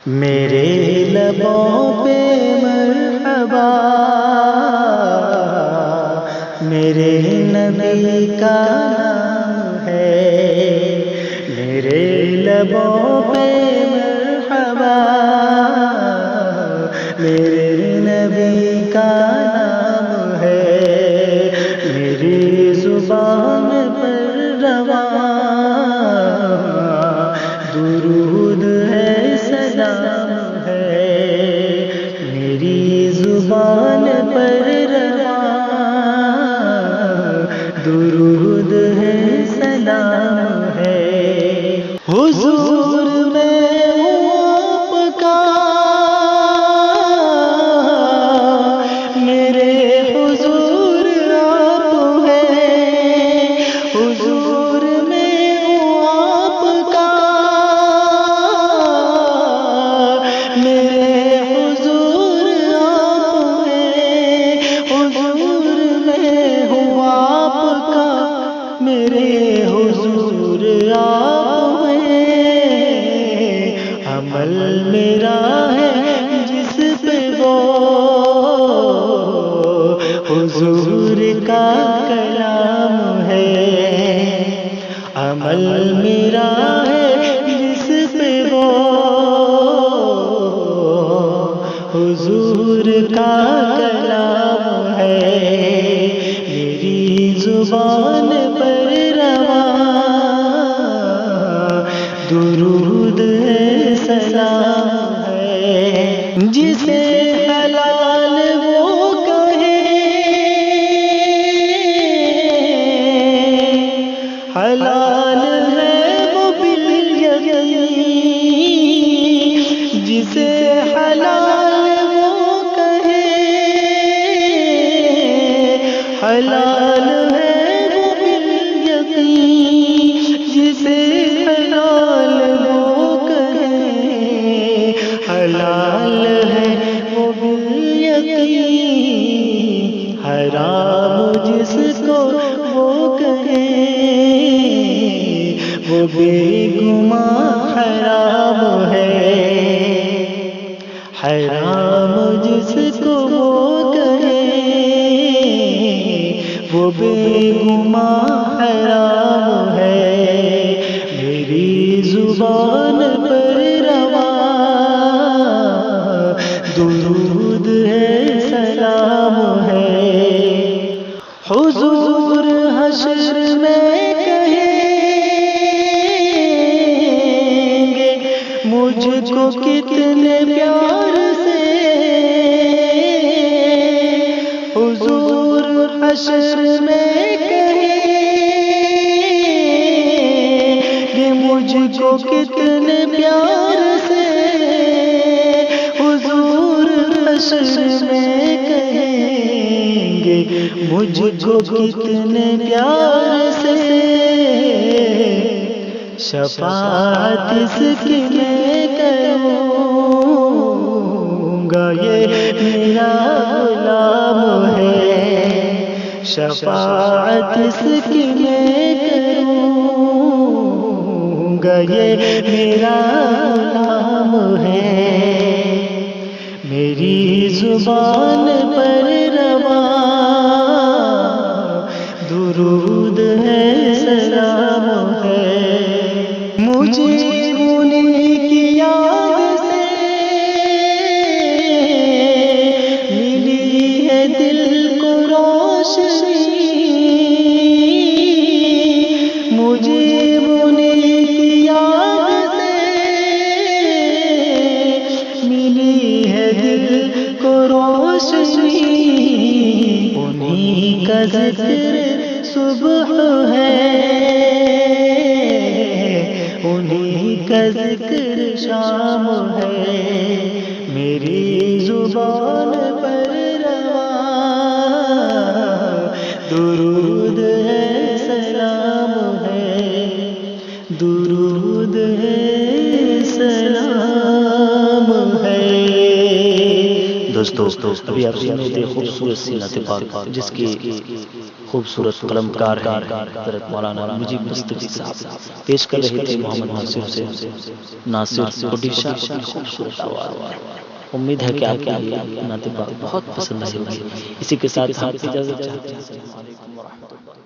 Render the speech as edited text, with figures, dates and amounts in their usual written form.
میرے لبوں پہ مرحبا میرے نبی کا نام ہے، میرے لبوں پہ مرحبا میرے نبی کا نام ہے، میری زبان پر رواں درود ہے، سلام ہے، میری زبان پر رواں درود ہے، سلام ہے۔ حضور میں ہوں آپ کا، میرے حضور آپ ہیں، حضور میں ہوں آپ کا، میرے حضور آپ ہیں، حضور میں ہوں آپ کا، میرے حضور آپ ہیں، عمل میرا ہے جس پہ وہ حضور کا کلام ہے، عمل میرا ہے جس پہ وہ حضور کا کلام ہے، میری زبان پر رواں درود ہے، سلام ہے، جسے حلال وہ کہے حلال ہے وہ بالیقین، جسے حلال وہ کہے حلال ہے وہ بالیقین، جسے حلال وہ کہے حلال ہے وہ بالیقین، حرام جس کو وہ کہے وہ بے گناہ حرام ہے، حرام جس کو وہ کہے وہ بے گناہ حرام ہے، میری زبان پر رواں درود ہے، سلام ہے۔ حضور حشر میں کہیں گے مجھ کو کتنے پیار سے، حضور حشر میں کہیں گے مجھ کو کتنے پیار سے، حضور حشر میں کہیں گے مجھ کو کتنے پیار سے، شفاعت اس کی میں کروں گا یہ میرا غلام ہے، شفاعت اس کی میں کروں گا یہ میرا غلام ہے، میری زبان پر رواں درود ہے، سلام ہے، مجھے انہی کی یاد سے ملی ہے دل کو روشنی، مجھے انہی کی یاد سے ملی ہے دل کو روشنی، انہی کا ذکر صبح ہے، انہی کا ذکر شام ہے، میری زبان پر رواں درود ہے، سلام ہے، درود ہے، سلام ہے۔ دوستو ابھی آپ سنے تھے خوبصورت سی نعت پاک جس کی خوبصورت قلمکار ہیں حضرت مولانا مجیب مستفی صاحب، پیش کر رہے تھے محمد ناصر سے ناصر اوڈیشہ کی خوبصورت آواز میں۔ امید ہے کہ آپ کو یہ نعت پاک بہت پسند آئی ہوگی۔ اسی کے ساتھ ہم اجازت چاہتے ہیں۔ السلام علیکم ورحمۃ اللہ۔